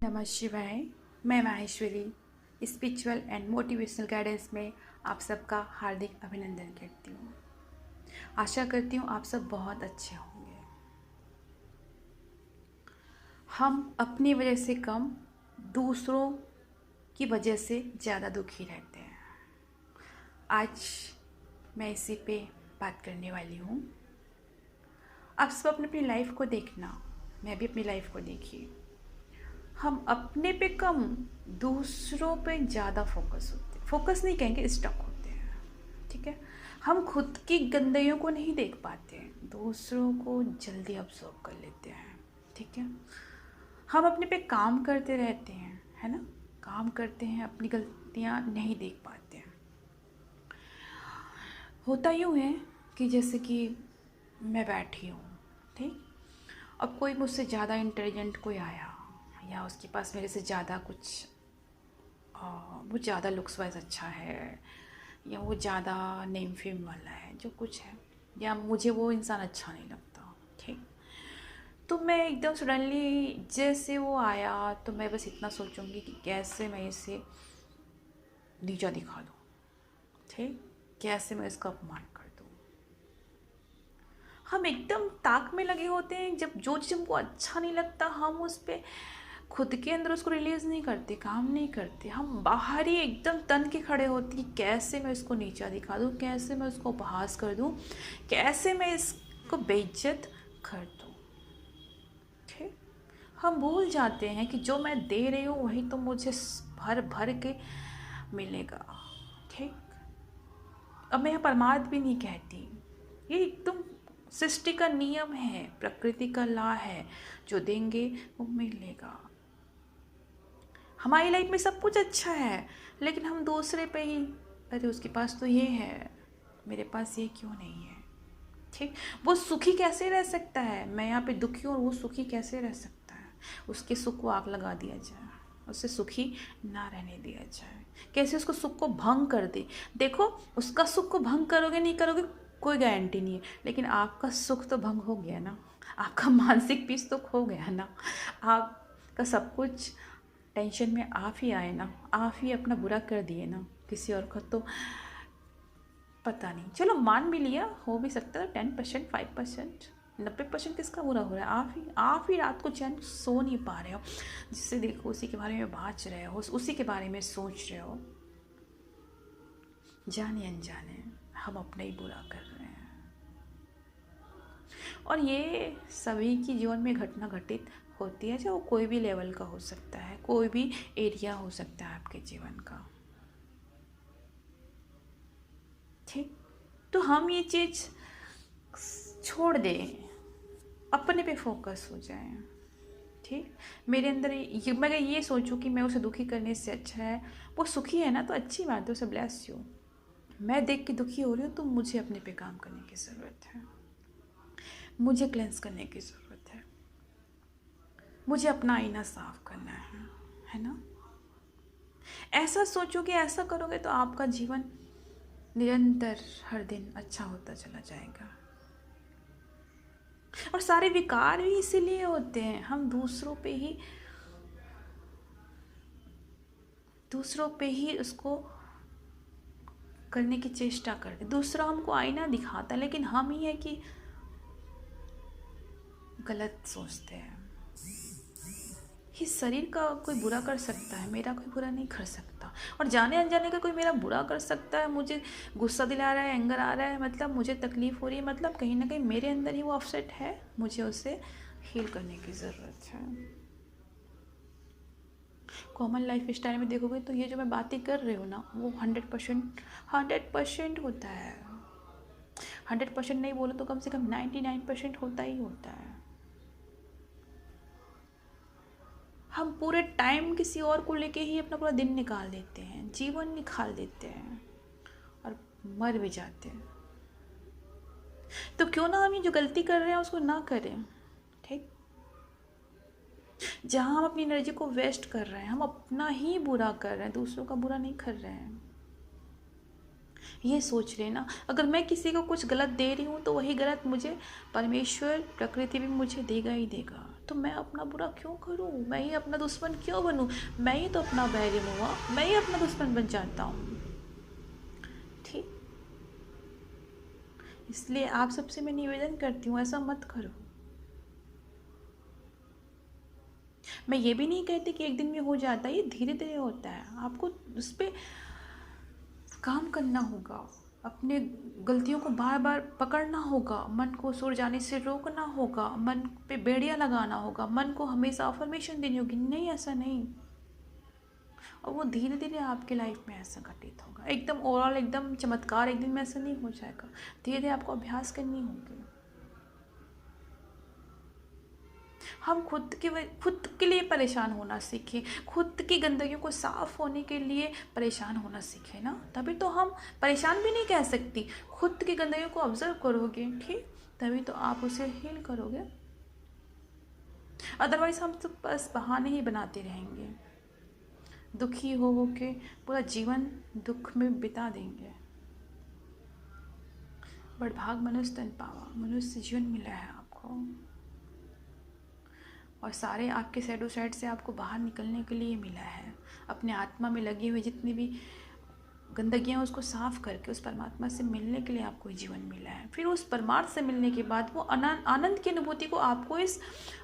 नमः शिवाय। मैं Maheshwari spiritual and motivational guidance में आप सबका हार्दिक अभिनंदन करती हूँ। आशा करती हूँ आप सब बहुत अच्छे होंगे। हम अपनी वजह से कम, दूसरों की वजह से ज़्यादा दुखी रहते हैं। आज मैं इसी पे बात करने वाली हूँ। आप सब अपनी अपनी लाइफ को देखना, मैं भी अपनी लाइफ को देखी। हम अपने पे कम, दूसरों पे ज़्यादा फोकस नहीं कहेंगे, स्टक होते हैं। ठीक है, हम खुद की गंदगियों को नहीं देख पाते, दूसरों को जल्दी अब्सॉर्ब कर लेते हैं। ठीक है, हम अपने पे काम करते रहते हैं, है ना, काम करते हैं, अपनी गलतियाँ नहीं देख पाते हैं। होता यूँ है कि जैसे कि मैं बैठी हूँ, ठीक, अब कोई मुझसे ज़्यादा इंटेलिजेंट कोई आया, या उसके पास मेरे से ज़्यादा कुछ वो ज़्यादा लुक्स वाइज अच्छा है, या वो ज़्यादा नेम फेम वाला है, जो कुछ है, या मुझे वो इंसान अच्छा नहीं लगता। ठीक, तो मैं एकदम सडनली जैसे वो आया तो मैं बस इतना सोचूंगी कि कैसे मैं इसे नीचा दिखा दूँ। ठीक, कैसे मैं इसका अपमान कर दूँ। हम एकदम ताक में लगे होते हैं, जब जो चीज़ हमको अच्छा नहीं लगता हम उस पर खुद के अंदर उसको रिलीज़ नहीं करते, काम नहीं करते। हम बाहर ही एकदम तन के खड़े होते कि कैसे मैं इसको नीचा दिखा दूँ, कैसे मैं उसको उपहास कर दूँ, कैसे मैं इसको बेइज्जत कर दूँ। ठीक, हम भूल जाते हैं कि जो मैं दे रही हूँ वही तो मुझे भर भर के मिलेगा। ठीक, अब मैं परमार्थ भी नहीं कहती, ये एकदम सृष्टि का नियम है, प्रकृति का लॉ है, जो देंगे वो मिलेगा। हमारी लाइफ में सब कुछ अच्छा है, लेकिन हम दूसरे पे ही, अरे उसके पास तो ये है, मेरे पास ये क्यों नहीं है। ठीक, वो सुखी कैसे रह सकता है, मैं यहाँ पे दुखी हूँ और वो सुखी कैसे रह सकता है। उसके सुख को आग लगा दिया जाए, उससे सुखी ना रहने दिया जाए, कैसे उसको सुख को भंग कर दे। देखो, उसका सुख को भंग करोगे नहीं करोगे कोई गारंटी नहीं है, लेकिन आपका सुख तो भंग हो गया ना, आपका मानसिक पीस तो खो गया ना, आपका सब कुछ टेंशन में आप ही आए ना, आप ही अपना बुरा कर दिए ना, किसी और का तो पता नहीं। चलो मान भी लिया, हो भी सकता है 10%, 5%, 90% किसका बुरा हो रहा है। आप ही रात को चैन सो नहीं पा रहे हो, जिससे देखो उसी के बारे में बाँच रहे हो, उसी के बारे में सोच रहे हो। जाने अनजाने हम अपने ही बुरा कर रहे हैं, और ये सभी की जीवन में घटना घटित होती है, चाहे वो कोई भी लेवल का हो सकता है, कोई भी एरिया हो सकता है आपके जीवन का। ठीक, तो हम ये चीज़ छोड़ दें, अपने पे फोकस हो जाए। ठीक, मेरे अंदर मैं ये सोचूं कि मैं उसे दुखी करने से अच्छा है वो सुखी है ना, तो अच्छी बात है, उसे ब्लेस यू। मैं देख के दुखी हो रही हूँ तो मुझे अपने पे काम करने की ज़रूरत है, मुझे क्लेंस करने की ज़रूरत है, मुझे अपना आईना साफ करना है ना। ऐसा सोचोगे, ऐसा करोगे तो आपका जीवन निरंतर हर दिन अच्छा होता चला जाएगा। और सारे विकार भी इसीलिए होते हैं, हम दूसरों पे ही उसको करने की चेष्टा करते। दूसरा हमको आईना दिखाता है, लेकिन हम ही है कि गलत सोचते हैं। इस शरीर का कोई बुरा कर सकता है, मेरा कोई बुरा नहीं कर सकता। और जाने अनजाने का कोई मेरा बुरा कर सकता है, मुझे गुस्सा दिला रहा है, एंगर आ रहा है, मतलब मुझे तकलीफ़ हो रही है, मतलब कहीं ना कहीं मेरे अंदर ही वो अपसेट है, मुझे उसे हील करने की ज़रूरत है। कॉमन लाइफ स्टाइल में देखोगे तो ये जो मैं बातें कर रही हूँ ना, वो 100% होता है। 100% नहीं बोलो तो कम से कम 99% होता ही होता है। हम पूरे टाइम किसी और को लेके ही अपना पूरा दिन निकाल देते हैं, जीवन निकाल देते हैं, और मर भी जाते हैं। तो क्यों ना हम ये जो गलती कर रहे हैं उसको ना करें। ठीक, जहाँ हम अपनी एनर्जी को वेस्ट कर रहे हैं, हम अपना ही बुरा कर रहे हैं, दूसरों का बुरा नहीं कर रहे हैं। ये सोच लेना, अगर मैं किसी को कुछ गलत दे रही हूँ तो वही गलत मुझे परमेश्वर, प्रकृति भी मुझे देगा ही देगा। तो मैं अपना बुरा क्यों करूं, मैं ही अपना दुश्मन क्यों बनूं, मैं ही तो अपना बैरी हुआ, मैं ही अपना दुश्मन बन जाता हूँ। ठीक, इसलिए आप सबसे मैं निवेदन करती हूँ ऐसा मत करो। मैं ये भी नहीं कहती कि एक दिन में हो जाता है, ये धीरे धीरे होता है। आपको उस पर काम करना होगा, अपने गलतियों को बार बार पकड़ना होगा, मन को सुर जाने से रोकना होगा, मन पे बेड़ियां लगाना होगा, मन को हमेशा अफर्मेशन देनी होगी, नहीं ऐसा नहीं। और वो धीरे धीरे आपके लाइफ में ऐसा घटित होगा, एकदम ओवरऑल एकदम चमत्कार एक दिन में ऐसा नहीं हो जाएगा। धीरे धीरे आपको अभ्यास करनी होगी। हम खुद के लिए परेशान होना सीखें, खुद की गंदगियों को साफ होने के लिए परेशान होना सीखें ना, तभी तो हम परेशान भी नहीं कह सकती, खुद की गंदगियों को ऑब्जर्व करोगे, ठीक, तभी तो आप उसे हील करोगे। अदरवाइज हम तो बस बहाने ही बनाते रहेंगे, दुखी हो के पूरा जीवन दुख में बिता देंगे। बड़भाग मनुष्य तन पावा, मनुष्य जीवन मिला है आपको, और सारे आपके सैडो साइड से आपको बाहर निकलने के लिए मिला है। अपने आत्मा में लगी हुई जितनी भी गंदगियाँ उसको साफ करके उस परमात्मा से मिलने के लिए आपको जीवन मिला है। फिर उस परमार्थ से मिलने के बाद वो आनंद की अनुभूति को आपको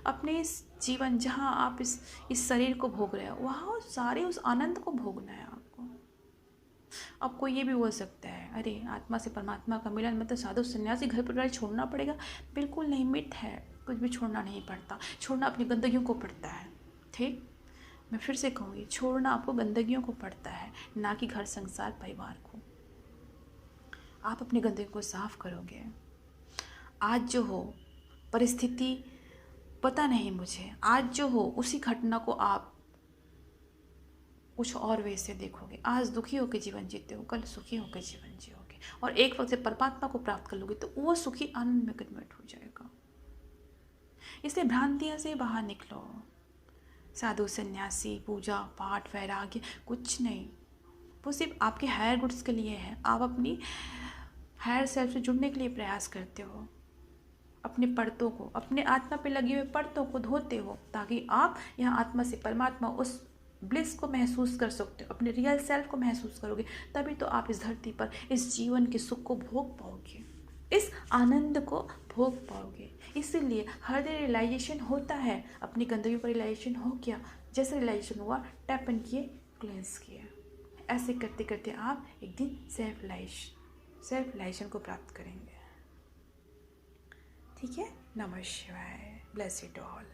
अपने इस जीवन जहाँ आप इस शरीर को भोग रहे हो वहाँ सारे उस आनंद को भोगना है आपको। आपको ये भी बोल सकता है अरे आत्मा से परमात्मा का मिलन मतलब साधु सन्यासी घर परिवार छोड़ना पड़ेगा, बिल्कुल नहीं, मिथ है, कुछ भी छोड़ना नहीं पड़ता, छोड़ना अपनी गंदगियों को पड़ता है। ठीक, मैं फिर से कहूँगी, छोड़ना आपको गंदगियों को पड़ता है, ना कि घर संसार परिवार को। आप अपनी गंदगियों को साफ करोगे। आज जो हो परिस्थिति पता नहीं मुझे, आज जो हो उसी घटना को आप कुछ और वे से देखोगे। आज दुखी होकर जीवन जीते हो, कल सुखी होकर जीवन जियोगे, और एक वक्त से परमात्मा को प्राप्त कर लोगे तो वो सुखी आनंद में कन्वर्ट हो जाएगा। इसलिए भ्रांतियों से बाहर निकलो। साधु सन्यासी पूजा पाठ वैराग्य कुछ नहीं, वो सिर्फ आपके हायर गुड्स के लिए है। आप अपनी हायर सेल्फ से जुड़ने के लिए प्रयास करते हो, अपने परतों को, अपने आत्मा पे लगे हुए परतों को धोते हो, ताकि आप यहाँ आत्मा से परमात्मा उस ब्लिस को महसूस कर सकते हो, अपने रियल सेल्फ को महसूस करोगे, तभी तो आप इस धरती पर इस जीवन के सुख को भोग पाओगे, इस आनंद को भोग पाओगे। इसीलिए हर दिन रियलाइजेशन होता है, अपनी गंदगियों पर रियलाइजेशन हो गया, जैसे रियलाइजेशन हुआ टैप इन किए, क्लेंस किए, ऐसे करते करते आप एक दिन सेल्फ रियलाइजेशन को प्राप्त करेंगे। ठीक है, नमः शिवाय, ब्लेस इट ऑल।